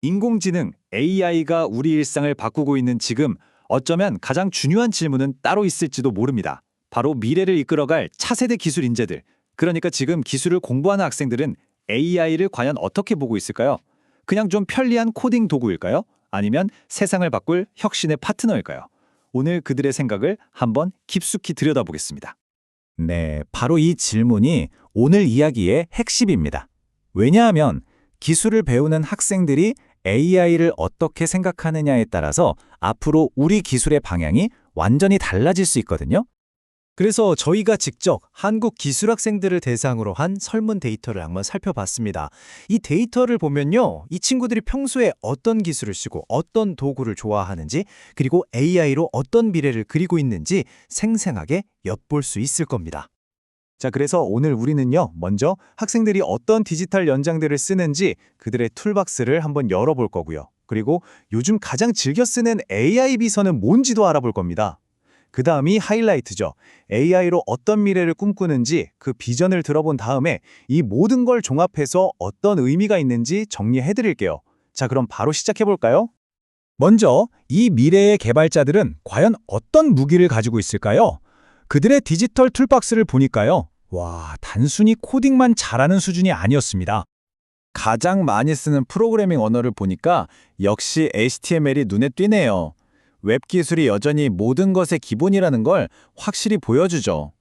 인공지능 AI가 우리 일상을 바꾸고 있는 지금 어쩌면 가장 중요한 질문은 따로 있을지도 모릅니다. 바로 미래를 이끌어갈 차세대 기술 인재들. 그러니까 지금 기술을 공부하는 학생들은 AI를 과연 어떻게 보고 있을까요? 그냥 좀 편리한 코딩 도구일까요? 아니면 세상을 바꿀 혁신의 파트너일까요? 오늘 그들의 생각을 한번 깊숙이 들여다보겠습니다. 네, 바로 이 질문이 오늘 이야기의 핵심입니다. 왜냐하면 기술을 배우는 학생들이 AI를 어떻게 생각하느냐에 따라서 앞으로 우리 기술의 방향이 완전히 달라질 수 있거든요. 그래서 저희가 직접 한국 기술학생들을 대상으로 한 설문 데이터를 한번 살펴봤습니다. 이 데이터를 보면요, 이 친구들이 평소에 어떤 기술을 쓰고 어떤 도구를 좋아하는지, 그리고 AI로 어떤 미래를 그리고 있는지 생생하게 엿볼 수 있을 겁니다. 자, 그래서 오늘 우리는요, 먼저 학생들이 어떤 디지털 연장들을 쓰는지 그들의 툴박스를 한번 열어볼 거고요. 그리고 요즘 가장 즐겨 쓰는 AI 비서는 뭔지도 알아볼 겁니다. 그 다음이 하이라이트죠. AI로 어떤 미래를 꿈꾸는지 그 비전을 들어본 다음에 이 모든 걸 종합해서 어떤 의미가 있는지 정리해드릴게요. 자, 그럼 바로 시작해볼까요? 먼저 이 미래의 개발자들은 과연 어떤 무기를 가지고 있을까요? 그들의 디지털 툴박스를 보니까요. 와, 단순히 코딩만 잘하는 수준이 아니었습니다. 가장 많이 쓰는 프로그래밍 언어를 보니까 역시 HTML이 눈에 띄네요. 웹 기술이 여전히 모든 것의 기본이라는 걸 확실히 보여주죠.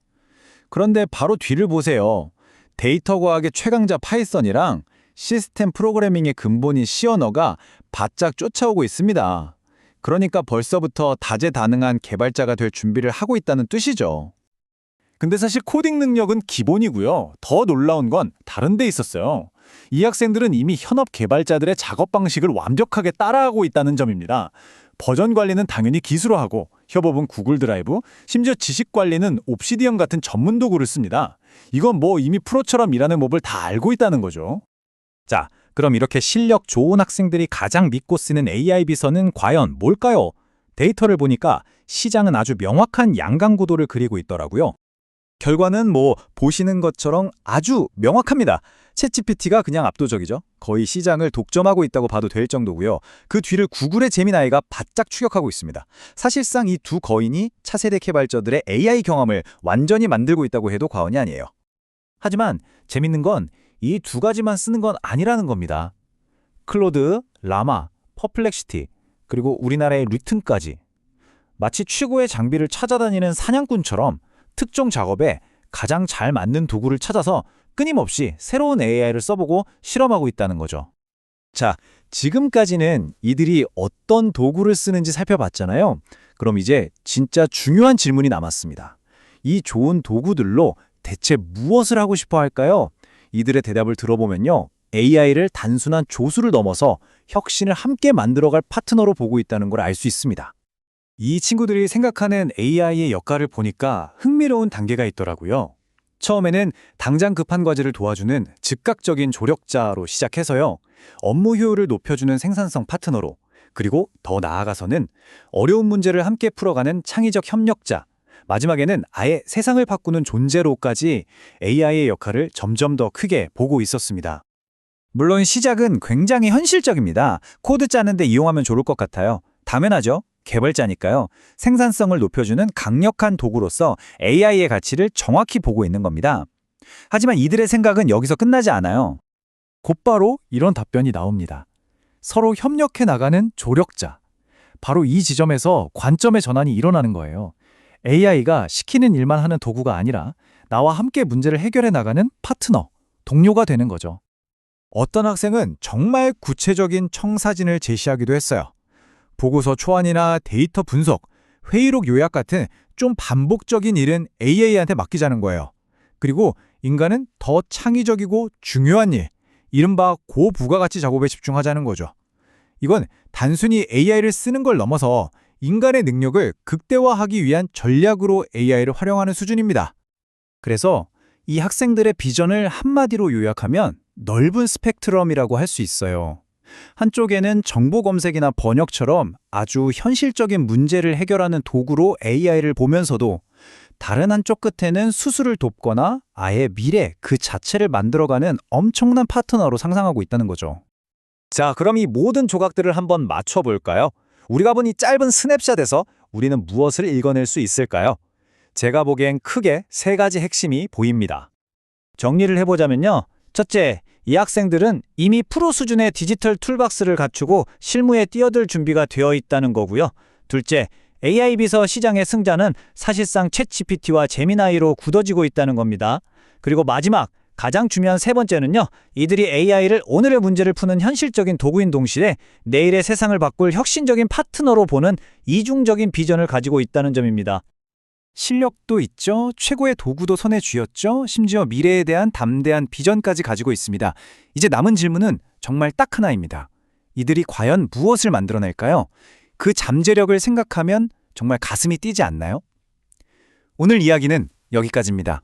그런데 바로 뒤를 보세요. 데이터 과학의 최강자 파이썬이랑 시스템 프로그래밍의 근본인 C 언어가 바짝 쫓아오고 있습니다. 그러니까 벌써부터 다재다능한 개발자가 될 준비를 하고 있다는 뜻이죠. 근데 사실 코딩 능력은 기본이고요. 더 놀라운 건 다른 데 있었어요. 이 학생들은 이미 현업 개발자들의 작업 방식을 완벽하게 따라하고 있다는 점입니다. 버전 관리는 당연히 기술화하고 협업은 구글 드라이브, 심지어 지식 관리는 옵시디언 같은 전문 도구를 씁니다. 이건 뭐 이미 프로처럼 일하는 법을 다 알고 있다는 거죠. 자, 그럼 이렇게 실력 좋은 학생들이 가장 믿고 쓰는 AI 비서는 과연 뭘까요? 데이터를 보니까 시장은 아주 명확한 양강구도를 그리고 있더라고요. 결과는 뭐 보시는 것처럼 아주 명확합니다. 챗GPT가 그냥 압도적이죠. 거의 시장을 독점하고 있다고 봐도 될 정도고요. 그 뒤를 구글의 제미나이가 바짝 추격하고 있습니다. 사실상 이 두 거인이 차세대 개발자들의 AI 경험을 완전히 만들고 있다고 해도 과언이 아니에요. 하지만 재밌는 건 이 두 가지만 쓰는 건 아니라는 겁니다. 클로드, 라마, 퍼플렉시티, 그리고 우리나라의 리튼까지. 마치 최고의 장비를 찾아다니는 사냥꾼처럼 특정 작업에 가장 잘 맞는 도구를 찾아서 끊임없이 새로운 AI를 써보고 실험하고 있다는 거죠. 자, 지금까지는 이들이 어떤 도구를 쓰는지 살펴봤잖아요. 그럼 이제 진짜 중요한 질문이 남았습니다. 이 좋은 도구들로 대체 무엇을 하고 싶어 할까요? 이들의 대답을 들어보면요. AI를 단순한 조수를 넘어서 혁신을 함께 만들어갈 파트너로 보고 있다는 걸 알 수 있습니다. 이 친구들이 생각하는 AI의 역할을 보니까 흥미로운 단계가 있더라고요. 처음에는 당장 급한 과제를 도와주는 즉각적인 조력자로 시작해서요. 업무 효율을 높여주는 생산성 파트너로, 그리고 더 나아가서는 어려운 문제를 함께 풀어가는 창의적 협력자, 마지막에는 아예 세상을 바꾸는 존재로까지 AI의 역할을 점점 더 크게 보고 있었습니다. 물론 시작은 굉장히 현실적입니다. 코드 짜는데 이용하면 좋을 것 같아요. 당연하죠. 개발자니까요. 생산성을 높여주는 강력한 도구로서 AI의 가치를 정확히 보고 있는 겁니다. 하지만 이들의 생각은 여기서 끝나지 않아요. 곧바로 이런 답변이 나옵니다. 서로 협력해 나가는 조력자. 바로 이 지점에서 관점의 전환이 일어나는 거예요. AI가 시키는 일만 하는 도구가 아니라 나와 함께 문제를 해결해 나가는 파트너, 동료가 되는 거죠. 어떤 학생은 정말 구체적인 청사진을 제시하기도 했어요. 보고서 초안이나 데이터 분석, 회의록 요약 같은 좀 반복적인 일은 AI한테 맡기자는 거예요. 그리고 인간은 더 창의적이고 중요한 일, 이른바 고부가가치 작업에 집중하자는 거죠. 이건 단순히 AI를 쓰는 걸 넘어서 인간의 능력을 극대화하기 위한 전략으로 AI를 활용하는 수준입니다. 그래서 이 학생들의 비전을 한마디로 요약하면 넓은 스펙트럼이라고 할 수 있어요. 한쪽에는 정보 검색이나 번역처럼 아주 현실적인 문제를 해결하는 도구로 AI를 보면서도 다른 한쪽 끝에는 수술을 돕거나 아예 미래 그 자체를 만들어가는 엄청난 파트너로 상상하고 있다는 거죠. 자, 그럼 이 모든 조각들을 한번 맞춰볼까요? 우리가 본 이 짧은 스냅샷에서 우리는 무엇을 읽어낼 수 있을까요? 제가 보기엔 크게 세 가지 핵심이 보입니다. 정리를 해보자면요. 첫째, 이 학생들은 이미 프로 수준의 디지털 툴박스를 갖추고 실무에 뛰어들 준비가 되어 있다는 거고요. 둘째, AI 비서 시장의 승자는 사실상 챗GPT와 제미나이로 굳어지고 있다는 겁니다. 그리고 마지막, 가장 중요한 세 번째는요. 이들이 AI를 오늘의 문제를 푸는 현실적인 도구인 동시에 내일의 세상을 바꿀 혁신적인 파트너로 보는 이중적인 비전을 가지고 있다는 점입니다. 실력도 있죠. 최고의 도구도 손에 쥐었죠. 심지어 미래에 대한 담대한 비전까지 가지고 있습니다. 이제 남은 질문은 정말 딱 하나입니다. 이들이 과연 무엇을 만들어낼까요? 그 잠재력을 생각하면 정말 가슴이 뛰지 않나요? 오늘 이야기는 여기까지입니다.